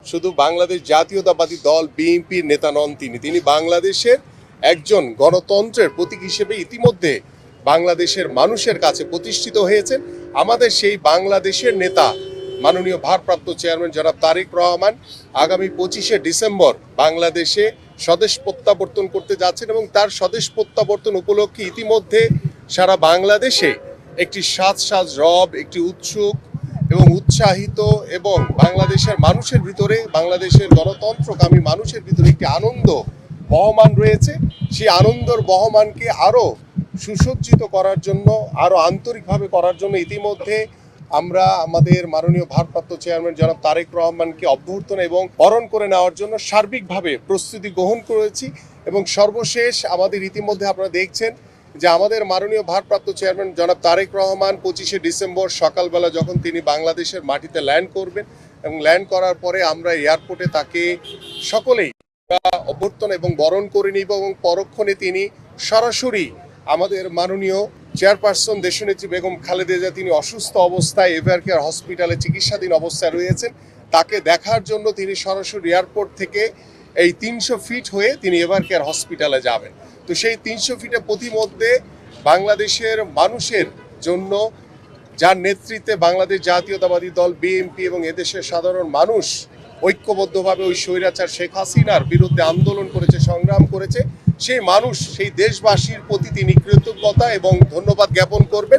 শুধু বাংলাদেশ জাতীয়তাবাদী দল বিএনপির নেতা নন, তিনি বাংলাদেশের একজন গণতন্ত্রের প্রতীক হিসেবে ইতিমধ্যে বাংলাদেশের মানুষের কাছে প্রতিষ্ঠিত হয়েছেন। আমাদের সেই বাংলাদেশের নেতা মাননীয় ভারপ্রাপ্ত চেয়ারম্যান জনাব তারেক রহমান আগামী 25শে ডিসেম্বর বাংলাদেশে স্বদেশ প্রত্যাবর্তন করতে যাচ্ছেন এবং তার স্বদেশ প্রত্যাবর্তন উপলক্ষে ইতিমধ্যে সারা বাংলাদেশে একটি সাজ রব, একটি উৎসুক এবং উৎসাহিত এবং বাংলাদেশের মানুষের ভিতরে, বাংলাদেশের গণতন্ত্রকামী মানুষের ভিতরে একটি আনন্দ বহমান রয়েছে। সেই আনন্দর বহমানকে আরও সুসজ্জিত করার জন্য, আরও আন্তরিকভাবে করার জন্য ইতিমধ্যে আমরা আমাদের মাননীয় ভারপ্রাপ্ত চেয়ারম্যান জনাব তারেক রহমানকে অভ্যর্থনা এবং বরণ করে নেওয়ার জন্য সার্বিকভাবে প্রস্তুতি গ্রহণ করেছি। এবং সর্বশেষ আমাদের ইতিমধ্যে আপনারা দেখছেন যে আমাদের মাননীয় ভারপ্রাপ্ত চেয়ারম্যান জনাব তারেক রহমান 25শে ডিসেম্বর সকালবেলা যখন তিনি বাংলাদেশের মাটিতে ল্যান্ড করবেন এবং ল্যান্ড করার পরে আমরা এয়ারপোর্টে তাকে সকলেই অভ্যর্থনা এবং বরণ করে নিব এবং পরক্ষণে তিনি সরাসরি আমাদের মাননীয় চেয়ারপারসন দেশনেত্রী বেগম খালেদা জিয়া, তিনি অসুস্থ অবস্থায় এভার কেয়ার হসপিটালে চিকিৎসাধীন অবস্থায় রয়েছেন, তাকে দেখার জন্য তিনি সরাসরি এয়ারপোর্ট থেকে এই 300 ফিট হয়ে তিনি এভার কেয়ার হসপিটালে যাবেন। তো সেই 300 ফিটের পথিমধ্যে বাংলাদেশের মানুষের জন্য, যার নেতৃত্বে বাংলাদেশ জাতীয়তাবাদী দল বিএনপি এবং এদেশের সাধারণ মানুষ ঐক্যবদ্ধভাবে ওই স্বৈরাচার শেখ হাসিনার বিরুদ্ধে আন্দোলন করেছে, সংগ্রাম করেছে, সেই মানুষ, সেই দেশবাসীর প্রতি তিনি কৃতজ্ঞতা এবং ধন্যবাদ জ্ঞাপন করবেন।